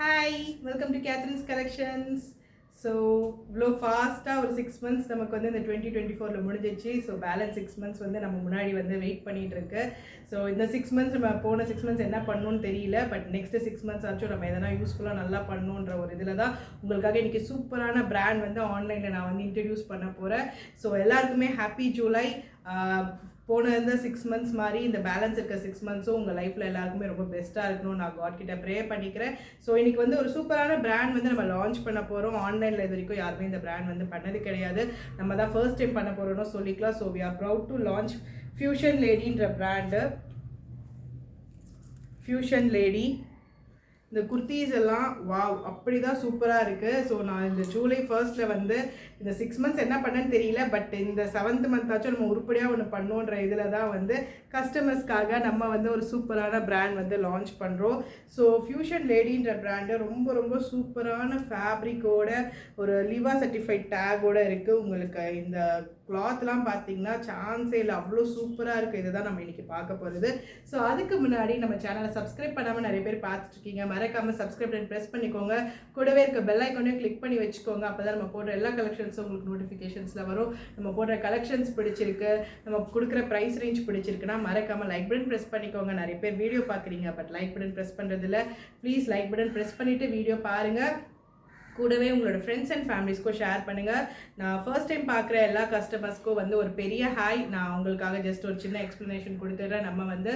Hi, welcome to Catherine's collections. So இவ்வளோ ஃபாஸ்ட்டாக ஒரு 6 மந்த்ஸ் நமக்கு வந்து இந்த 2024 முடிஞ்சிச்சு. ஸோ பேலன்ஸ் 6 மந்த்ஸ் வந்து நம்ம முன்னாடி வந்து வெயிட் பண்ணிகிட்ருக்கு. ஸோ இந்த 6 மந்த்ஸ் நம்ம போன 6 மந்த்ஸ் என்ன பண்ணணும்னு தெரியல. பட் நெக்ஸ்ட்டு 6 மந்த்ஸ் ஆச்சும் நம்ம எதனா யூஸ்ஃபுல்லாக நல்லா பண்ணணுன்ற ஒரு இதில் தான் உங்களுக்காக இன்றைக்கி சூப்பரான பிராண்ட் வந்து ஆன்லைனில் நான் வந்து இன்ட்ரடியூஸ் பண்ண போகிறேன். ஸோ எல்லாருக்குமே ஹாப்பி ஜூலை. போன இந்த 6 மந்த்ஸ் மாதிரி இந்த பேலன்ஸ் இருக்க 6 மந்த்ஸும் உங்கள் லைஃப்பில் எல்லாருக்குமே ரொம்ப பெஸ்ட்டாக இருக்கணும்னு நான் காட் கிட்ட ப்ரே பண்ணிக்கிறேன். ஸோ இன்றைக்கி வந்து ஒரு சூப்பரான பிராண்ட் வந்து நம்ம லான்ச் பண்ண போகிறோம். ஆன்லைனில் இது வரைக்கும் யாருமே இந்த பிராண்ட் வந்து பண்ணது கிடையாது. நம்ம தான் ஃபர்ஸ்ட் டைம் பண்ண போகிறோம்னு சொல்லிக்கலாம். So we are proud to launch fusion லேடின்ற பிராண்டு. ஃபியூஷன் லேடி இந்த குர்த்தீஸ் எல்லாம் வாவ் அப்படி தான் சூப்பராக இருக்குது. ஸோ நான் இந்த ஜூலை 1 வந்து இந்த 6 மந்த்ஸ் என்ன பண்ணேன்னு தெரியல. பட் இந்த 7th மந்த்தாச்சும் நம்ம உருப்படியாக ஒன்று பண்ணோன்ற இதில் தான் வந்து கஸ்டமர்ஸ்க்காக நம்ம வந்து ஒரு சூப்பரான பிராண்ட் வந்து லான்ச் பண்ணுறோம். ஸோ ஃபியூஷன் லேடின்ற பிராண்டு ரொம்ப ரொம்ப சூப்பரான ஃபேப்ரிக்கோட ஒரு லிவா சர்டிஃபைட் டேக்கோடு இருக்குது. உங்களுக்கு இந்த கிளாத்லாம் பார்த்தீங்கன்னா சான்ஸே இல்லை, அவ்வளோ சூப்பராக இருக்குது. இதை தான் நம்ம இன்றைக்கி பார்க்க போகிறது. ஸோ அதுக்கு முன்னாடி நம்ம சேனலை சப்ஸ்கிரைப் பண்ணாமல் நிறைய பேர் பார்த்துட்ருக்கீங்க. மறக்காமல் சப்ஸ்கிரைப் பண்ணி ப்ரெஸ் பண்ணிக்கோங்க. கூடவே இருக்க பெல் ஐக்கானையும் கிளிக் பண்ணி வச்சுக்கோங்க. அப்போ தான் நம்ம போடுற எல்லா கலெக்ஷன்ஸும் உங்களுக்கு நோட்டிஃபிகேஷன்ஸில் வரும். நம்ம போடுற கலெக்ஷன்ஸ் பிடிச்சிருக்கு, நம்ம கொடுக்குற ப்ரைஸ் ரேஞ்ச் பிடிச்சிருக்குன்னா மறக்காமல் லைக் பட்டன் ப்ரெஸ் பண்ணிக்கோங்க. நிறைய பேர் வீடியோ பார்க்குறீங்க பட் லைக் பட்டன் ப்ரெஸ் பண்ணுறதில்ல. ப்ளீஸ் லைக் பட்டன் ப்ரெஸ் பண்ணிவிட்டு வீடியோ பாருங்கள். கூடவே உங்களோட ஃப்ரெண்ட்ஸ் அண்ட் ஃபேமிலிஸ்க்கும் ஷேர் பண்ணுங்கள். நான் ஃபர்ஸ்ட் டைம் பார்க்குற எல்லா கஸ்டமர்ஸ்க்கும் வந்து ஒரு பெரிய ஹாய். நான் உங்களுக்காக ஜஸ்ட் ஒரு சின்ன எக்ஸ்ப்ளனேஷன் கொடுத்துட்றேன். நம்ம வந்து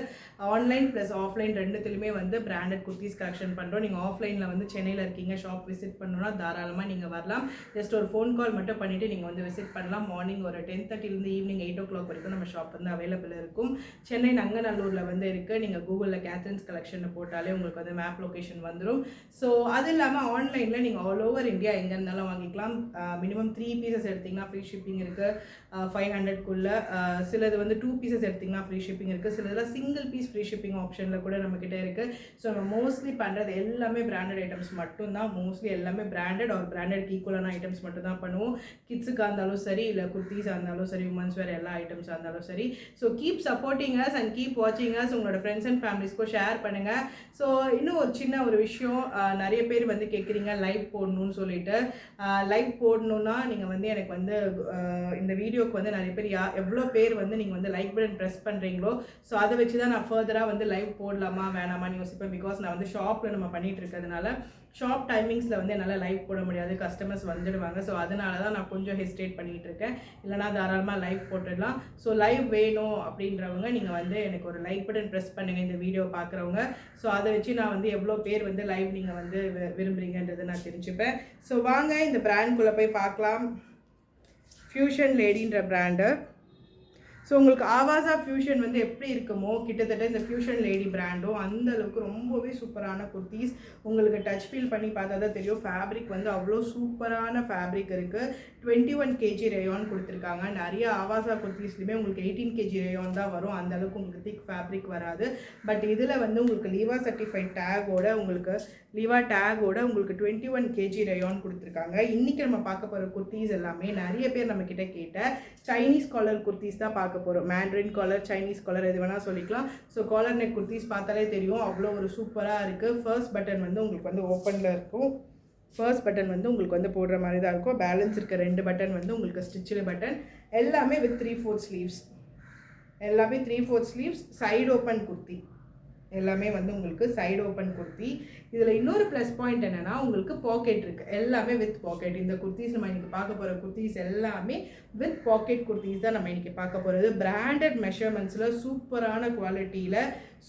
ஆன்லைன் ப்ளஸ் ஆஃப்லைன் ரெண்டுத்துலையுமே வந்து பிராண்டட் குர்த்தீஸ் கலெக்ஷன் பண்ணுறோம். நீங்கள் ஆஃப்லைனில் வந்து சென்னையில் இருக்கீங்க, ஷாப் விசிட் பண்ணணுன்னா தாராளமாக நீங்கள் வரலாம். ஜஸ்ட் ஒரு ஃபோன் கால் மட்டும் பண்ணிவிட்டு நீங்கள் வந்து விசிட் பண்ணலாம். மார்னிங் ஒரு 10:30 ஈவினிங் 8 o'clock வரைக்கும் நம்ம ஷாப் வந்து அவைலபிள் இருக்கும். சென்னை நங்கநல்லூரில் வந்து இருக்குது. நீங்கள் கூகுளில் கேத்ரின்ஸ் கலெக்ஷன் போட்டாலே உங்களுக்கு வந்து மேப் லொக்கேஷன் வந்துடும். ஸோ அது இல்லாமல் ஆன்லைனில் நீங்கள் ஆல் ஓவர் இந்தியா எங்கே இருந்தாலும் வாங்கிக்கலாம். மினிமம் 3 பீசஸ் எடுத்திங்கன்னா ஃப்ரீ ஷிப்பிங் இருக்குது 500க்குள்ளே. சிலது வந்து 2 பீசஸ் எடுத்திங்கன்னா ஃப்ரீ ஷிப்பிங் இருக்குது. சிலதில் சிங்கிள் பீஸ் ஃப்ரீ ஷிப்பிங் ஆப்ஷனில் கூட நம்மக்கிட்ட இருக்குது. ஸோ நம்ம மோஸ்ட்லி பண்ணுறது எல்லாமே பிராண்டட் ஐட்டம்ஸ் மட்டும்தான். மோஸ்ட்லி எல்லாமே பிராண்டட் ஒரு பிராண்டட்க்கு ஈக்குவலான ஐட்டம்ஸ் மட்டும் தான் பண்ணுவோம். கிட்ஸுக்காக இருந்தாலும் சரி, இல்லை குர்த்தீஸாக இருந்தாலும் சரி, உமன்ஸ் வேறு எல்லா ஐட்டம்ஸாக இருந்தாலும் சரி. So keep supporting as and keep வாட்சிங் அஸ். உங்களோட ஃப்ரெண்ட்ஸ் அண்ட் ஃபேமிலிஸ்க்கும் ஷேர் பண்ணுங்கள். ஸோ இன்னும் ஒரு சின்ன ஒரு விஷயம், நிறைய பேர் வந்து கேட்குறீங்க லைவ் போடணும்னு சொல்லிட்டு. லைவ் போடணுன்னா நீங்கள் வந்து எனக்கு வந்து இந்த வீடியோக்கு வந்து நிறைய பேர் எவ்வளோ பேர் வந்து நீங்கள் வந்து லைக் பட்டன் ப்ரெஸ் பண்ணுறீங்களோ ஸோ அதை வச்சு தான் நான் ஃபர்தராக வந்து லைவ் போடலாமா வேணாமான்னு யோசிப்பேன். பிகாஸ் நான் வந்து ஷாப்பில் நம்ம பண்ணிகிட்டு இருக்கிறதுனால ஷாப் டைமிங்ஸில் வந்து என்னால் லைவ் போட முடியாது, கஸ்டமர்ஸ் வந்துடுவாங்க. ஸோ அதனால தான் நான் கொஞ்சம் ஹெசிடேட் பண்ணிகிட்டு இருக்கேன். இல்லைனா தாராளமாக லைவ் போட்டுடலாம். ஸோ லைவ் வேணும் அப்படின்றவங்க நீங்கள் வந்து எனக்கு ஒரு லைக் பட்டன் ப்ரெஸ் பண்ணுங்கள் இந்த வீடியோ பார்க்குறவங்க. ஸோ அதை வச்சு நான் வந்து எவ்வளோ பேர் வந்து லைவ் நீங்கள் வந்து விரும்புகிறீங்கன்றதை நான் தெரிஞ்சுப்பேன். ஸோ வாங்க இந்த பிராண்ட்குள்ளே போய் பார்க்கலாம். ஃபியூஷன் லேடின்ற பிராண்டு. ஸோ உங்களுக்கு ஆவாஸா ஃபியூஷன் வந்து எப்படி இருக்குமோ கிட்டத்தட்ட இந்த ஃபியூஷன் லேடி பிராண்டும் அந்த அளவுக்கு ரொம்பவே சூப்பரான குர்த்தீஸ். உங்களுக்கு டச் ஃபீல் பண்ணி பார்த்தா தான் தெரியும். ஃபேப்ரிக் வந்து அவ்வளோ சூப்பரான ஃபேப்ரிக் இருக்குது. 21 kg ரேயான் கொடுத்துருக்காங்க. நிறைய ஆவாஸா குர்த்தீஸ்லையுமே உங்களுக்கு 18 kg ரேயான் தான் வரும். அந்த அளவுக்கு உங்களுக்கு திக் ஃபேப்ரிக் வராது. பட் இதில் வந்து உங்களுக்கு லிவா சர்டிஃபைட் டேகோட உங்களுக்கு 21 kg ரேயான் கொடுத்துருக்காங்க. இன்றைக்கி நம்ம பார்க்க போகிற குர்த்தீஸ் எல்லாமே நிறைய பேர் நம்மக்கிட்ட கேட்ட சைனீஸ் காலர் குர்த்தீஸ் தான் பார்க்க போகிறோம். மேண்ட்ரின் காலர், சைனீஸ் காலர் எது வேணால் சொல்லிக்கலாம். ஸோ காலர் நெக் குர்த்தீஸ் பார்த்தாலே தெரியும் அவ்வளோ ஒரு சூப்பராக இருக்குது. ஃபர்ஸ்ட் பட்டன் வந்து உங்களுக்கு வந்து ஓப்பனில் இருக்கும். ஃபர்ஸ்ட் பட்டன் வந்து உங்களுக்கு வந்து போடுற மாதிரி தான் இருக்கும். பேலன்ஸ் இருக்க 2 பட்டன் வந்து உங்களுக்கு ஸ்டிச்சு பட்டன். எல்லாமே வித் 3/4 ஸ்லீவ்ஸ். எல்லாமே 3/4 ஸ்லீவ்ஸ். Side open kurti. எல்லாமே வந்து உங்களுக்கு சைடு ஓப்பன் குர்த்தி. இதில் இன்னொரு ப்ளஸ் பாயிண்ட் என்னென்னா உங்களுக்கு பாக்கெட் இருக்குது. எல்லாமே வித் பாக்கெட். இந்த குர்த்தீஸ் நம்ம இன்றைக்கி பார்க்க போகிற குர்த்தீஸ் எல்லாமே வித் பாக்கெட் குர்த்தீஸ் தான் நம்ம இன்றைக்கி பார்க்க போகிறது. பிராண்டட் மெஷர்மெண்ட்ஸில் சூப்பரான குவாலிட்டியில்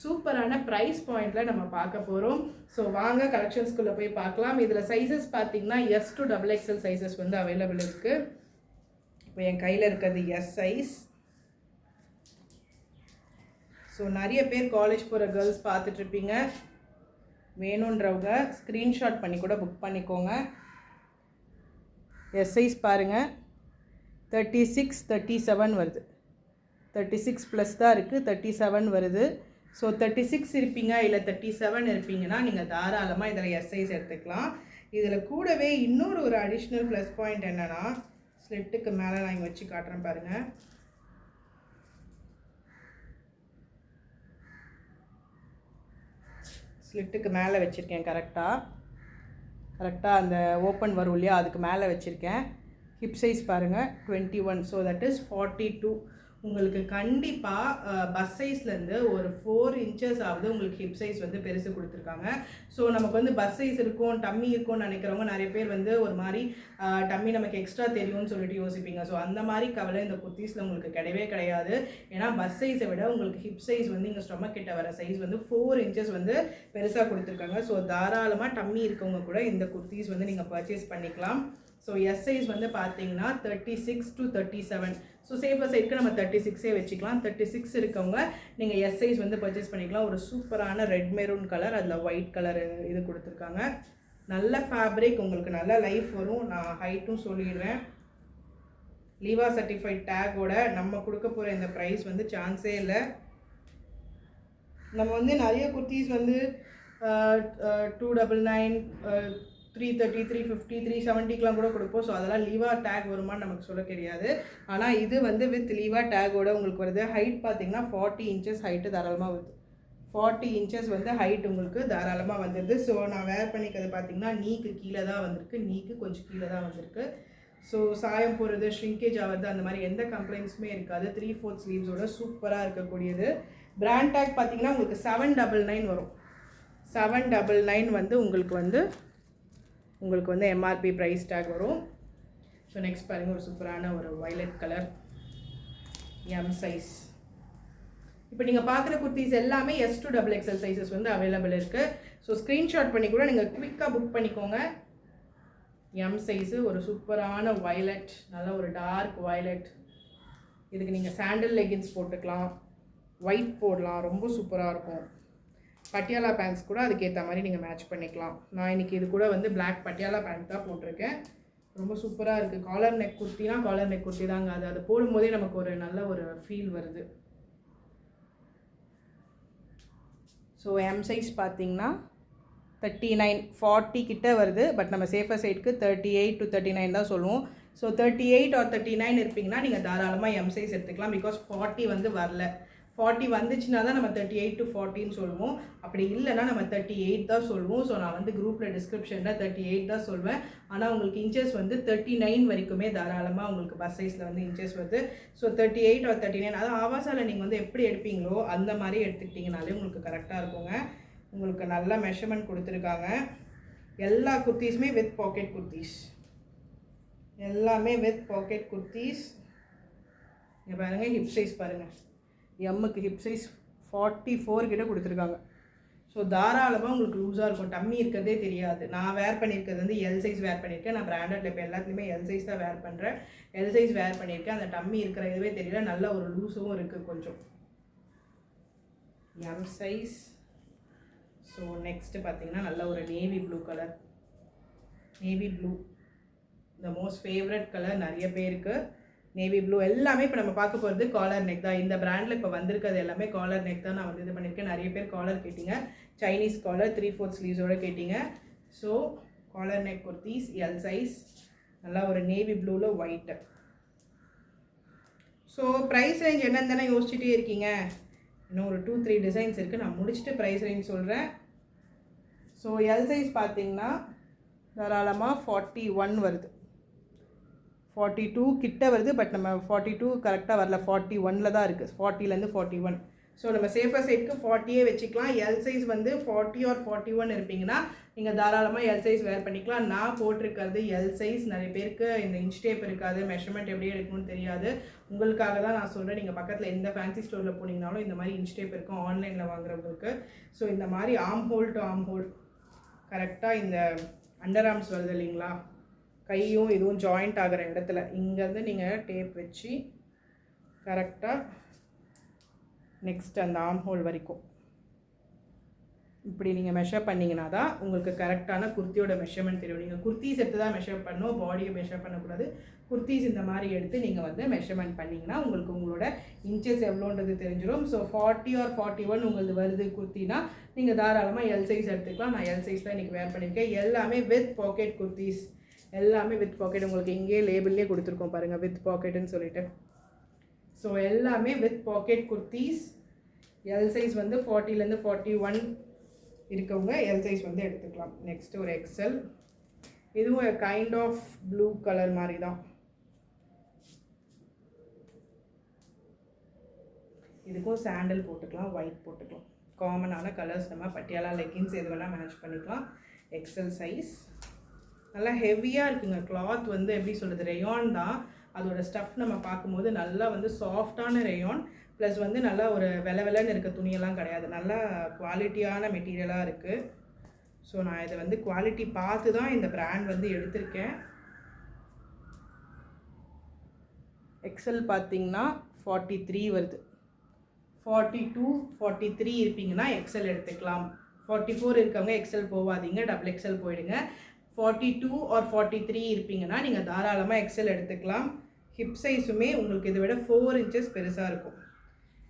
சூப்பரான ப்ரைஸ் பாயிண்டில் நம்ம பார்க்க போகிறோம். ஸோ வாங்க கலெக்ஷன்ஸ்குள்ளே போய் பார்க்கலாம். இதில் சைஸஸ் பார்த்திங்கன்னா S to XXL சைஸஸ் வந்து அவைலபிள் இருக்குது. இப்போ என் கையில் இருக்கிறது எஸ் சைஸ். ஸோ நிறைய பேர் காலேஜ் போகிற கேர்ள்ஸ் பார்த்துட்ருப்பீங்க. வேணுன்றவங்க ஸ்க்ரீன்ஷாட் பண்ணி கூட புக் பண்ணிக்கோங்க. எஸ் சைஸ் பாருங்கள், 36, 37 வருது. 36 ப்ளஸ் தான் இருக்குது, 37 வருது. ஸோ 36 இருப்பீங்க இல்லை 37 இருப்பீங்கன்னா நீங்கள் தாராளமாக இதில் எஸ் சைஸ் எடுத்துக்கலாம். இதில் கூடவே இன்னொரு ஒரு அடிஷ்னல் ப்ளஸ் பாயிண்ட் என்னென்னா ஸ்லிட்டுக்கு மேலே நான் இங்கே வச்சு காட்டுறேன் பாருங்கள். ஸ்லிட்டுக்கு மேலே வச்சுருக்கேன் கரெக்டாக. கரெக்டாக அந்த ஓப்பன் வரும் இல்லையா, அதுக்கு மேலே வச்சுருக்கேன். ஹிப் சைஸ் பாருங்கள் 21, ஸோ தட் இஸ் 42. உங்களுக்கு கண்டிப்பாக பஸ் சைஸ்லேருந்து ஒரு 4 inches ஆகுது உங்களுக்கு ஹிப் சைஸ் வந்து பெருசு கொடுத்துருக்காங்க. ஸோ நமக்கு வந்து பஸ் சைஸ் இருக்கும், டம்மி இருக்கும்னு நினைக்கிறவங்க நிறைய பேர் வந்து ஒரு மாதிரி டம்மி நமக்கு எக்ஸ்ட்ரா தெரியும்னு சொல்லிட்டு யோசிப்பீங்க. ஸோ அந்த மாதிரி கவலை இந்த குர்த்தீஸில் உங்களுக்கு கிடையவே கிடையாது. ஏன்னா பஸ் சைஸை விட உங்களுக்கு ஹிப் சைஸ் வந்து இங்கே ஸ்டொமக் கிட்ட வர சைஸ் வந்து 4 inches வந்து பெருசாக கொடுத்துருக்காங்க. ஸோ தாராளமாக டம்மி இருக்கவங்க கூட இந்த குர்த்தீஸ் வந்து நீங்கள் பர்ச்சேஸ் பண்ணிக்கலாம். ஸோ எஸ் சைஸ் வந்து பார்த்தீங்கன்னா 36 to 37. ஸோ சேஃபர் சைடுக்கு நம்ம 36 வச்சுக்கலாம். 36 இருக்கவங்க நீங்கள் எஸ் சைஸ் வந்து பர்ச்சேஸ் பண்ணிக்கலாம். ஒரு சூப்பரான ரெட் மெரூன் கலர், அதில் ஒயிட் கலர் இது கொடுத்துருக்காங்க. நல்ல ஃபேப்ரிக், உங்களுக்கு நல்ல லைஃப் வரும். நான் ஹைட்டும் சொல்லிடுறேன். லீவா சர்டிஃபைட் டேக்கோட நம்ம கொடுக்க போகிற இந்த ப்ரைஸ் வந்து சான்ஸே இல்லை. நம்ம வந்து நிறைய குர்த்தீஸ் வந்து 299, 330, 350, 370க்கெலாம் கூட கொடுப்போம். ஸோ அதெல்லாம் லீவா டேக் வருமானு நமக்கு சொல்ல தெரியாது. ஆனால் இது வந்து வித் லீவா டேக்கோட உங்களுக்கு வருது. ஹைட் பார்த்தீங்கன்னா 40 inches ஹைட்டு தாராளமாக வருது. 40 inches வந்து ஹைட் உங்களுக்கு தாராளமாக வந்துடுது. ஸோ நான் வேர் பண்ணிக்கிறது பார்த்தீங்கன்னா நீக்கு கீழே தான் வந்திருக்கு, நீக்கு கொஞ்சம் கீழே தான் வந்திருக்கு. ஸோ சாயம் போகிறது, ஷ்ரிங்கேஜ் ஆகிறது, அந்த மாதிரி எந்த கம்ப்ளைண்ட்ஸுமே இருக்காது. 3/4 ஸ்லீவ்ஸோட சூப்பராக இருக்கக்கூடியது. பிராண்ட் டேக் பார்த்தீங்கன்னா உங்களுக்கு 799 வரும். 799 வந்து உங்களுக்கு வந்து எம்ஆர்பி ப்ரைஸ் டேக் வரும். ஸோ நெக்ஸ்ட் பாருங்கள், ஒரு சூப்பரான ஒரு வயலட் கலர் எம் சைஸ். இப்போ நீங்கள் பார்க்குற குர்த்தீஸ் எல்லாமே S to XXL சைஸஸ் வந்து அவைலபிள் இருக்குது. ஸோ ஸ்க்ரீன்ஷாட் பண்ணி கூட நீங்கள் குவிக்காக புக் பண்ணிக்கோங்க. எம் சைஸு ஒரு சூப்பரான வயலட், நல்ல ஒரு டார்க் வயலட். இதுக்கு நீங்கள் சாண்டில் லெகின்ஸ் போட்டுக்கலாம், ஒயிட் போடலாம், ரொம்ப சூப்பராக இருக்கும். பட்டியாலா பேண்ட்ஸ் கூட அதுக்கேற்ற மாதிரி நீங்கள் மேட்ச் பண்ணிக்கலாம். நான் இன்றைக்கி இது கூட வந்து பிளாக் பட்டியாலா பேண்ட் தான் போட்டிருக்கேன். ரொம்ப சூப்பராக இருக்குது. காலர் நெக் குர்த்தினா காலர் நெக் குர்த்தி தாங்க. அது போடும்போதே நமக்கு ஒரு நல்ல ஒரு ஃபீல் வருது. ஸோ எம் சைஸ் பார்த்தீங்கன்னா 39, 40 கிட்ட வருது. பட் நம்ம சேஃபர் சைடுக்கு 38 to 39 தான் சொல்லுவோம். ஸோ 38 or 39 இருப்பீங்கன்னா நீங்கள் தாராளமாக எம் சைஸ் எடுத்துக்கலாம். பிகாஸ் 40 வந்து வரல. 40 வந்துச்சுன்னா தான் நம்ம 38 to 40ன்னு சொல்லுவோம். அப்படி இல்லைன்னா நம்ம 38 தான் சொல்லுவோம். ஸோ நான் வந்து குரூப்பில் டிஸ்கிரிப்ஷனில் 38 தான் சொல்வேன். ஆனால் உங்களுக்கு இன்ச்சஸ் வந்து 39 வரைக்குமே தாராளமாக உங்களுக்கு பஸ் சைஸில் வந்து இன்ச்சஸ் வருது. ஸோ 38 or 39, அதாவது ஆவாசாவில் நீங்கள் வந்து எப்படி எடுப்பீங்களோ அந்த மாதிரி எடுத்துக்கிட்டிங்கனாலே உங்களுக்கு கரெக்டாக இருக்குங்க. உங்களுக்கு நல்ல மெஷர்மெண்ட் கொடுத்துருக்காங்க. எல்லா குர்த்தீஸுமே வித் பாக்கெட் குர்த்தீஸ், எல்லாமே வித் பாக்கெட் குர்த்தீஸ். இங்கே பாருங்கள், ஹிப் சைஸ் பாருங்கள். எம்முக்கு ஹிப் சைஸ் 44 கிட்ட கொடுத்துருக்காங்க. ஸோ தாராளமாக உங்களுக்கு லூஸாக இருக்கும், டம்மி இருக்கிறதே தெரியாது. நான் வேர் பண்ணியிருக்கிறது வந்து எல் சைஸ் வேர் பண்ணியிருக்கேன். நான் பிராண்டட் இப்போ எல்லாத்துலேயுமே எல் சைஸ் தான் வேர் பண்ணுறேன். எல் சைஸ் வேர் பண்ணியிருக்கேன். அந்த டம்மி இருக்கிற இதுவே தெரியல, நல்ல ஒரு லூஸும் இருக்குது கொஞ்சம். M size. ஸோ நெக்ஸ்ட்டு பார்த்தீங்கன்னா நல்ல ஒரு navy blue colour. Navy blue the most favourite colour நிறைய பேருக்கு. நேவி ப்ளூ எல்லாமே இப்போ நம்ம பார்க்க போகிறது காலர் நெக் தான். இந்த பிராண்டில் இப்போ வந்திருக்கிறது எல்லாமே காலர் நெக் தான் நான் வந்து இது பண்ணியிருக்கேன். நிறைய பேர் காலர் கேட்டிங்க, சைனீஸ் காலர் 3/4 ஸ்லீவ்ஸோடு கேட்டிங்க. So collar neck kurtis L size, நல்லா ஒரு நேவி ப்ளூவில் ஒயிட்டு. ஸோ ப்ரைஸ் ரேஞ்ச் என்னன்னு தானே யோசிச்சுட்டே இருக்கீங்க. இன்னும் ஒரு 2-3 டிசைன்ஸ் இருக்குது, நான் முடிச்சுட்டு ப்ரைஸ் ரேஞ்ச் சொல்கிறேன். ஸோ எல் சைஸ் பார்த்தீங்கன்னா தாராளமாக 41 வருது, 42 கிட்ட வருது. பட் நம்ம 42 கரெக்டாக வரல, 41 தான் இருக்குது, 40லேருந்து 41. ஸோ நம்ம சேஃபர் சைடுக்கு 40 வச்சுக்கலாம். எல் சைஸ் வந்து 40 or 41 இருப்பீங்கன்னா நீங்கள் தாராளமாக எல் சைஸ் வேர் பண்ணிக்கலாம். நான் போட்டிருக்கிறது எல் சைஸ். நிறைய பேருக்கு இந்த இன்ச் டேப் இருக்காது, மெஷர்மெண்ட் எப்படி எடுக்கணும்னு தெரியாது. உங்களுக்காக தான் நான் சொல்கிறேன். நீங்கள் பக்கத்தில் எந்த ஃபேன்சி ஸ்டோரில் போனீங்கனாலும் இந்த மாதிரி இன்ச் டேப் இருக்கும் ஆன்லைனில் வாங்குறவங்களுக்கு. ஸோ இந்த மாதிரி arm whole to arm whole கரெக்டாக இந்த அண்டர் ஆர்ம்ஸ் வருது இல்லைங்களா, கையும் இதுவும் ஜாயிண்ட் ஆகிற இடத்துல இங்கேருந்து நீங்கள் டேப் வச்சு கரெக்டாக நெக்ஸ்ட் அந்த ஆர்ம் ஹோல் வரைக்கும் இப்படி நீங்கள் மெஷர் பண்ணிங்கன்னா தான் உங்களுக்கு கரெக்டான குர்த்தியோட மெஷர்மெண்ட் தெரியும். நீங்கள் குர்த்தீஸ் எடுத்து தான் மெஷர் பண்ணணும், பாடியை மெஷர் பண்ணக்கூடாது. குர்த்தீஸ் இந்த மாதிரி எடுத்து நீங்கள் வந்து மெஷர்மெண்ட் பண்ணிங்கன்னா உங்களுக்கு உங்களோட இன்ச்சஸ் எவ்வளோன்றது தெரிஞ்சிடும். ஸோ 40 or 41 உங்களுக்கு வருது குர்த்தினா நீங்கள் தாராளமாக எல் சைஸ் எடுத்துக்கலாம். நான் எல் சைஸ் தான் இன்றைக்கி வேர் பண்ணியிருக்கேன். எல்லாமே வித் பாக்கெட் குர்த்தீஸ், எல்லாமே வித் பாக்கெட். உங்களுக்கு இங்கே லேபிள்லேயே கொடுத்துருக்கோம் பாருங்கள், வித் பாக்கெட்டுன்னு சொல்லிட்டு. ஸோ எல்லாமே with packet kurtis. L size வந்து 40லேருந்து 41 இருக்கவங்க எல் சைஸ் வந்து எடுத்துக்கலாம். நெக்ஸ்ட்டு ஒரு எக்ஸல். இதுவும் கைண்ட் ஆஃப் ப்ளூ கலர் மாதிரி தான். இதுக்கும் சாண்டல் போட்டுக்கலாம், ஒயிட் போட்டுக்கலாம். காமனான கலர்ஸ். நம்ம பட்டியாலா லெகின்ஸ் எது வேணால் மேட்ச் பண்ணிக்கலாம். XL size. நல்லா ஹெவியாக இருக்குங்க. கிளாத் வந்து எப்படி சொல்கிறது, ரேயான் தான். அதோட ஸ்டஃப் நம்ம பார்க்கும்போது நல்லா வந்து சாஃப்டான ரேயான், ப்ளஸ் வந்து நல்லா ஒரு வெள்ளன்னு இருக்க துணியெல்லாம் கிடையாது. நல்லா குவாலிட்டியான மெட்டீரியலாக இருக்குது. ஸோ நான் இதை வந்து குவாலிட்டி பார்த்து தான் இந்த பிராண்ட் வந்து எடுத்திருக்கேன். எக்ஸல் பார்த்திங்கன்னா 43 வருது. 42, 43 இருப்பீங்கன்னா எக்ஸல் எடுத்துக்கலாம். 44 இருக்கவங்க எக்ஸல் போகாதீங்க, டபுள் எக்ஸல் போயிடுங்க. 42 ஆர் 43 இருப்பீங்கன்னா நீங்கள் தாராளமாக எக்ஸல் எடுத்துக்கலாம். ஹிப் சைஸுமே உங்களுக்கு இதை விட 4 inches பெருசாக இருக்கும்.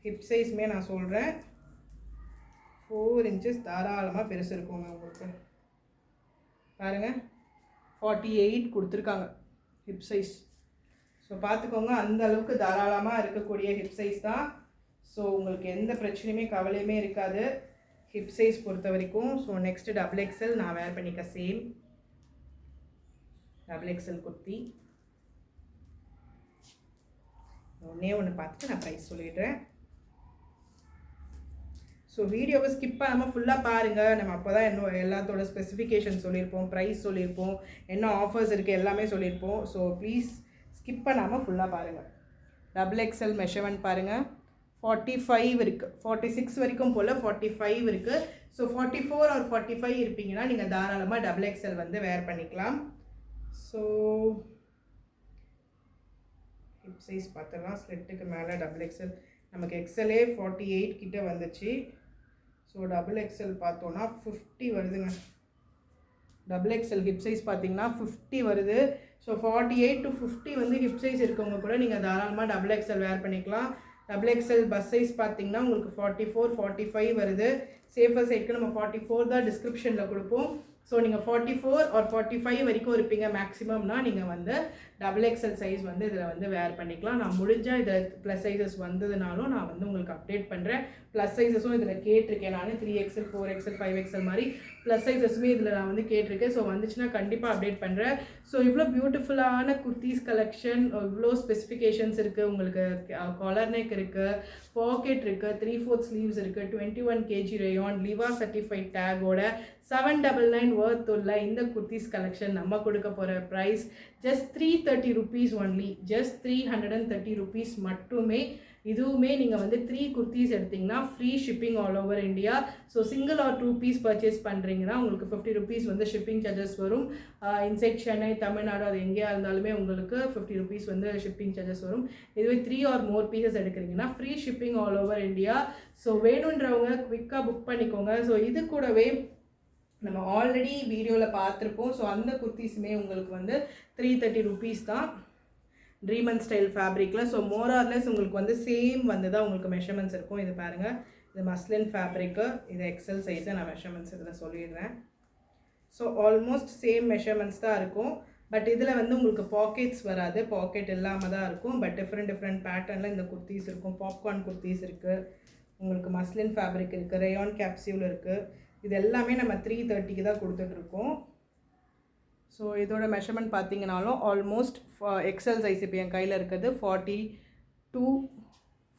ஹிப் சைஸுமே நான் சொல்கிறேன் 4 inches தாராளமாக பெருசு இருக்குங்க உங்களுக்கு. பாருங்கள் 48 கொடுத்துருக்காங்க ஹிப் சைஸ். ஸோ பார்த்துக்கோங்க, அந்த அளவுக்கு தாராளமாக இருக்கக்கூடிய ஹிப் சைஸ் தான். ஸோ உங்களுக்கு எந்த பிரச்சனையுமே கவலையுமே இருக்காது ஹிப் சைஸ் பொறுத்த வரைக்கும். ஸோ நெக்ஸ்ட்டு டபுள் எக்ஸல் நான் வேர் பண்ணிக்க. Same double XL kurti. ஒன்று பார்த்துட்டு நான் ப்ரைஸ் சொல்லிடுறேன். ஸோ வீடியோவை ஸ்கிப் பண்ணாமல் ஃபுல்லாக பாருங்கள். நம்ம அப்போ தான் இன்னும் எல்லாத்தோட ஸ்பெசிஃபிகேஷன் சொல்லியிருப்போம், ப்ரைஸ் சொல்லியிருப்போம், என்ன ஆஃபர்ஸ் இருக்குது எல்லாமே சொல்லியிருப்போம். ஸோ ப்ளீஸ் ஸ்கிப் பண்ணாமல் ஃபுல்லாக பாருங்கள். டபுள் எக்ஸல் மெஷர்மெண்ட் பாருங்கள். 45 இருக்குது, 46 வரைக்கும் போல் 45 இருக்குது. ஸோ 44 ஆர் 45 இருப்பீங்கன்னா நீங்கள் தாராளமாக டபுள் எக்ஸல் வந்து வேர் பண்ணிக்கலாம். ஸோ ஹிப் சைஸ் பார்த்துடலாம். ஸ்லிட்டுக்கு மேலே டபுள் எக்ஸல், நமக்கு எக்ஸலே 48 கிட்ட வந்துச்சு. ஸோ டபுள் எக்ஸல் பார்த்தோன்னா 50 வருதுங்க. டபுள் எக்ஸல் ஹிப் சைஸ் பார்த்தீங்கன்னா 50 வருது. ஸோ 48 to 50 வந்து ஹிப் சைஸ் இருக்கவங்க கூட நீங்கள் தாராளமாக டபுள் எக்ஸல் வேர் பண்ணிக்கலாம். டபுள் எக்ஸல் பஸ் சைஸ் பார்த்தீங்கன்னா உங்களுக்கு 44, 45 வருது. சேஃபர் சைட்க்கு நம்ம 44 தான் டிஸ்கிரிப்ஷனில் கொடுப்போம். ஸோ நீங்கள் 44 ஆர் 45 வரைக்கும் இருப்பீங்க மேக்ஸிமம்னா நீங்கள் வந்து டபுள் எக்ஸல் சைஸ் வந்து இதில் வந்து வேர் பண்ணிக்கலாம். நான் முடிஞ்சால் இதில் ப்ளஸ் சைஸஸ் வந்ததுனாலும் நான் வந்து உங்களுக்கு அப்டேட் பண்ணுறேன். ப்ளஸ் சைஸஸும் இதில் கேட்டிருக்கேன் நான். 3XL, 4XL, 5XL மாதிரி ப்ளஸ் சைஸஸுமே இதில் நான் வந்து கேட்டிருக்கேன். ஸோ வந்துச்சுன்னா கண்டிப்பாக அப்டேட் பண்ணுறேன். ஸோ இவ்வளோ பியூட்டிஃபுல்லான குர்த்திஸ் கலெக்ஷன், இவ்வளோ ஸ்பெசிஃபிகேஷன்ஸ் இருக்குது உங்களுக்கு. காலர் நெக் இருக்குது, பாக்கெட் இருக்குது, 3/4 ஸ்லீவ்ஸ் இருக்குது, 21 kg ரேயான், லிவா சர்டிஃபைட் டேகோட 799 worth உள்ள இந்த குர்த்திஸ் கலெக்ஷன் நம்ம கொடுக்க போகிற price just 330 rupees only. Just 330 rupees மட்டுமே. இதுவுமே நீங்கள் வந்து 3 குர்த்திஸ் எடுத்திங்கன்னா free shipping all over India. So single or 2 piece purchase பண்ணுறீங்கன்னா உங்களுக்கு 50 rupees வந்து ஷிப்பிங் சார்ஜஸ் வரும். இன்சைட் சென்னை, தமிழ்நாடு, அது எங்கேயா இருந்தாலுமே உங்களுக்கு 50 rupees வந்து ஷிப்பிங் சார்ஜஸ் வரும். இதுவே 3 ஆர் மோர் பீசஸ் எடுக்கிறீங்கன்னா free shipping all over India. So வேணுன்றவங்க குவிக்காக புக் பண்ணிக்கோங்க. ஸோ இது கூடவே நம்ம ஆல்ரெடி வீடியோவில் பார்த்துருப்போம். ஸோ அந்த குர்த்திஸுமே உங்களுக்கு வந்து 330 rupees தான், ட்ரீமன் ஸ்டைல் ஃபேப்ரிக்கில். ஸோ மோரார்லெஸ் உங்களுக்கு வந்து சேம் வந்து தான் உங்களுக்கு மெஷர்மெண்ட்ஸ் இருக்கும். இது பாருங்கள், இது மஸ்லின் ஃபேப்ரிக்கு, இது எக்ஸல் சைஸை நான் மெஷர்மெண்ட்ஸ் இதில் சொல்லிடுறேன். ஸோ ஆல்மோஸ்ட் சேம் மெஷர்மெண்ட்ஸ் தான் இருக்கும். பட் இதில் வந்து உங்களுக்கு பாக்கெட்ஸ் வராது, பாக்கெட் இல்லாமல் தான் இருக்கும். பட் டிஃப்ரெண்ட் பேட்டர்னில் இந்த குர்த்திஸ் இருக்கும். பாப்கார்ன் குர்த்திஸ் இருக்குது, உங்களுக்கு மஸ்லின் ஃபேப்ரிக் இருக்குது, ரேயான் கேப்சியூல் இருக்குது. இது எல்லாமே நம்ம 330க்கு தான் கொடுத்துட்ருக்கோம். ஸோ இதோட மெஷர்மெண்ட் பார்த்தீங்கனாலும் ஆல்மோஸ்ட் எக்ஸல் சைஸ் இப்போ என் கையில் இருக்கிறது 42,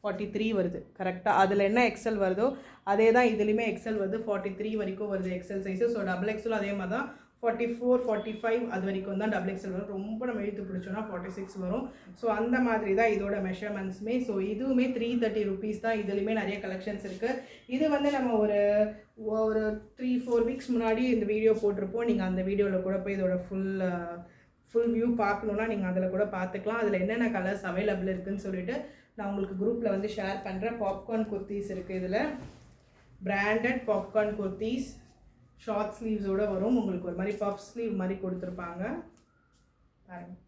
43 வருது கரெக்டாக. அதில் என்ன எக்ஸல் வருதோ அதே தான் இதுலேயுமே எக்ஸல் வருது. 43 வரைக்கும் வருது XL size. So double XL அதே மாதிரி தான் 44, 45 அது வரைக்கும் தான் டபுள் எக்ஸல் வரும். ரொம்ப நம்ம இழுத்து பிடிச்சோன்னா 46 வரும். ஸோ அந்த மாதிரி தான் இதோட மெஷர்மெண்ட்ஸுமே. ஸோ இதுவுமே 330 rupees தான். இதுலேயுமே நிறைய கலெக்ஷன்ஸ் இருக்குது. இது வந்து நம்ம ஒரு 3-4 weeks முன்னாடி இந்த வீடியோ போட்டிருப்போம். நீங்கள் அந்த வீடியோவில் கூட போய் இதோட ஃபுல் வியூ பார்க்கணுன்னா நீங்கள் அதில் கூட பார்த்துக்கலாம். அதில் என்னென்ன கலர்ஸ் அவைலபிள் இருக்குதுன்னு சொல்லிட்டு நான் உங்களுக்கு குரூப்பில் வந்து ஷேர் பண்ணுறேன். பாப்கார்ன் குர்த்திஸ் இருக்குது, இதில் பிராண்டட் பாப்கார்ன் குர்த்திஸ் ஷார்ட் ஸ்லீவ்ஸோடு வரும். உங்களுக்கு ஒரு மாதிரி பஃப் ஸ்லீவ் மாதிரி கொடுத்துருப்பாங்க பாருங்கள்.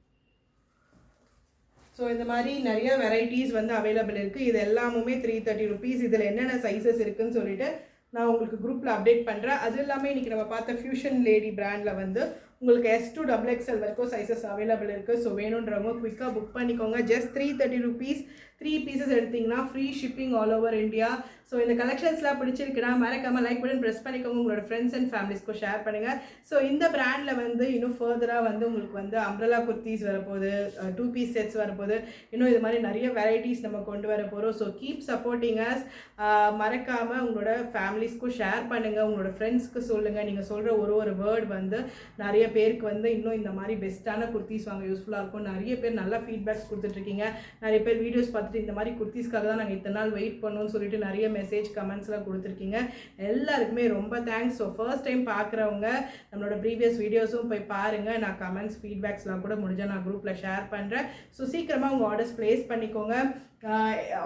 ஸோ இந்த மாதிரி நிறைய வெரைட்டிஸ் வந்து அவைலபிள் இருக்குது. இது எல்லாமுமே 330 rupees. இதில் என்னென்ன சைஸஸ் இருக்குதுன்னு சொல்லிட்டு நான் உங்களுக்கு குரூப்பில் அப்டேட் பண்ணுறேன். அது எல்லாமே இன்றைக்கி நம்ம பார்த்த ஃபியூஷன் லேடி பிராண்டில் வந்து உங்களுக்கு S to XXL வரைக்கும் சைஸஸ் அவைலபிள் இருக்குது. ஸோ வேணுன்றவங்க குயிக்காக புக் பண்ணிக்கோங்க. ஜஸ்ட் 330 rupees 3 pieces எடுத்திங்கன்னா free shipping all over India. So இந்த கலெக்ஷன்ஸ்லாம் பிடிச்சிருக்குன்னா மறக்காமல் லைக் பட்டன் ப்ரெஸ் பண்ணிக்கோங்க. உங்களோட ஃப்ரெண்ட்ஸ் அண்ட் ஃபேமிலிஸ்க்கும் ஷேர் பண்ணுங்கள். ஸோ இந்த பிராண்டில் வந்து இன்னும் ஃபர்தராக வந்து உங்களுக்கு வந்து அம்ப்ரெல்லா குர்த்திஸ் வரப்போகுது, 2 piece செட்ஸ் வரப்போகுது, இன்னும் இது மாதிரி நிறைய வெரைட்டிஸ் நம்ம கொண்டு வர போகிறோம். So keep supporting as. மறக்காமல் உங்களோட ஃபேமிலிஸ்க்கும் ஷேர் பண்ணுங்கள், உங்களோட ஃப்ரெண்ட்ஸ்க்கு சொல்லுங்கள். நீங்கள் சொல்கிற ஒரு வேர்ட் வந்து நிறைய பேருக்கு வந்து இன்னும் இந்த மாதிரி பெஸ்ட்டான குர்த்திஸ் வாங்க யூஸ்ஃபுல்லாக இருக்கும். நிறைய பேர் நல்ல ஃபீட்பேக்ஸ் கொடுத்துட்ருக்கீங்க. நிறைய பேர் வீடியோஸ் பார்த்துட்டு இந்த மாதிரி குர்த்திஸ்க்காக தான் நாங்கள் இத்தனை நாள் வெயிட் பண்ணோம்னு சொல்லிட்டு நிறைய மெசேஜ் கமெண்ட்ஸ்லாம் கொடுத்துருக்கீங்க. எல்லாருக்குமே ரொம்ப தேங்க்ஸ். ஸோ ஃபர்ஸ்ட் டைம் பார்க்குறவங்க நம்மளோட ப்ரீவியஸ் வீடியோஸும் போய் பாருங்கள். நான் கமெண்ட்ஸ் ஃபீட்பேக்ஸ்லாம் கூட முடிஞ்சால் நான் குரூப்பில் ஷேர் பண்ணுறேன். ஸோ சீக்கிரமாக உங்கள் ஆர்டர்ஸ் ப்ளேஸ் பண்ணிக்கோங்க.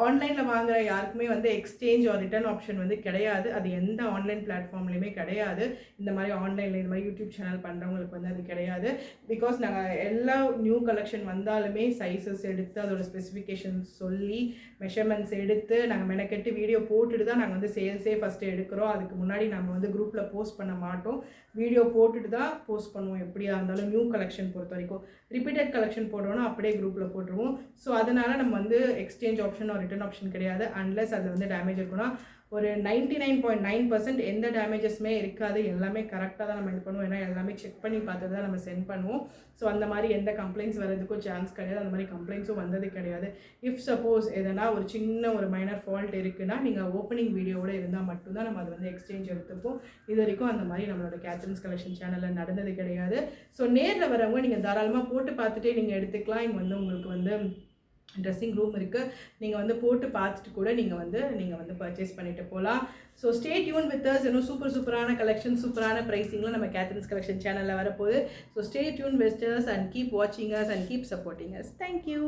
ஆன்லைனில் வாங்குகிற யாருக்குமே வந்து எக்ஸ்சேஞ்ச் ஆர் ரிட்டர்ன் ஆப்ஷன் வந்து கிடையாது. அது எந்த ஆன்லைன் பிளாட்ஃபார்ம்லேயுமே கிடையாது. இந்த மாதிரி ஆன்லைனில் இந்த மாதிரி யூடியூப் சேனல் பண்ணுறவங்களுக்கு வந்து அது கிடையாது. பிகாஸ் நாங்கள் எல்லா நியூ கலெக்ஷன் வந்தாலுமே சைஸஸ் எடுத்து அதோட ஸ்பெசிஃபிகேஷன்ஸ் சொல்லி மெஷர்மெண்ட்ஸ் எடுத்து நாங்கள் மெனக்கெட்டு வீடியோ போட்டுட்டு தான் நாங்கள் வந்து சேல்ஸே ஃபஸ்ட்டு எடுக்கிறோம். அதுக்கு முன்னாடி நம்ம வந்து குரூப்பில் போஸ்ட் பண்ண மாட்டோம். வீடியோ போட்டுட்டு தான் போஸ்ட் பண்ணுவோம். எப்படியா இருந்தாலும் நியூ கலெக்ஷன் பொறுத்த வரைக்கும் ரிப்பீட்டட் கலெக்ஷன் போடுறோன்னா அப்படியே குரூப்பில் போட்டுருவோம். ஸோ அதனால் நம்ம வந்து எக்ஸ்சேஞ்ச் ஆப்ஷன் ஒரு ரிட்டர்ன் ஆப்ஷன் கிடையாது. அன்லெஸ் அதில் வந்து டேமேஜ் இருக்குன்னா ஒரு 99.9% எந்த டேமேஜஸுமே இருக்காது. எல்லாமே கரெக்டாக தான் நம்ம இது பண்ணுவோம். ஏன்னா எல்லாமே செக் பண்ணி பார்த்து தான் நம்ம சென்ட் பண்ணுவோம். ஸோ அந்த மாதிரி எந்த கம்ப்ளைண்ட்ஸ் வரதுக்கும் சான்ஸ் கிடையாது. அந்த மாதிரி கம்ப்ளைண்ட்ஸும் வந்தது கிடையாது. இஃப் சப்போஸ் எதனா ஒரு சின்ன ஒரு மைனர் ஃபால்ட் இருக்குன்னா நீங்கள் ஓப்பனிங் வீடியோவோடு இருந்தால் மட்டும்தான் நம்ம அதை வந்து எக்ஸ்சேஞ்ச் எடுத்துப்போம். இது வரைக்கும் அந்த மாதிரி நம்மளோட கேத்ரின்ஸ் கலெக்ஷன் சேனலில் நடந்தது கிடையாது. ஸோ நேரில் வரவங்க நீங்கள் தாராளமாக போட்டு பார்த்துட்டே நீங்கள் எடுத்துக்கலாம். இங்கே வந்து உங்களுக்கு வந்து ட்ரெஸ்ஸிங் ரூம் இருக்குது. நீங்கள் வந்து போட்டு பார்த்துட்டு கூட நீங்கள் வந்து பர்ச்சேஸ் பண்ணிட்டு போகலாம். So stay tuned with as. இன்னும் சூப்பரான கலெக்ஷன், சூப்பரான ப்ரைஸிங்கில் நம்ம கேத்ரின்ஸ் கலெக்ஷன் சேனலில் வரப்போகுது. So stay tuned with us and keep வாட்சிங் us and keep supporting us. Thank you.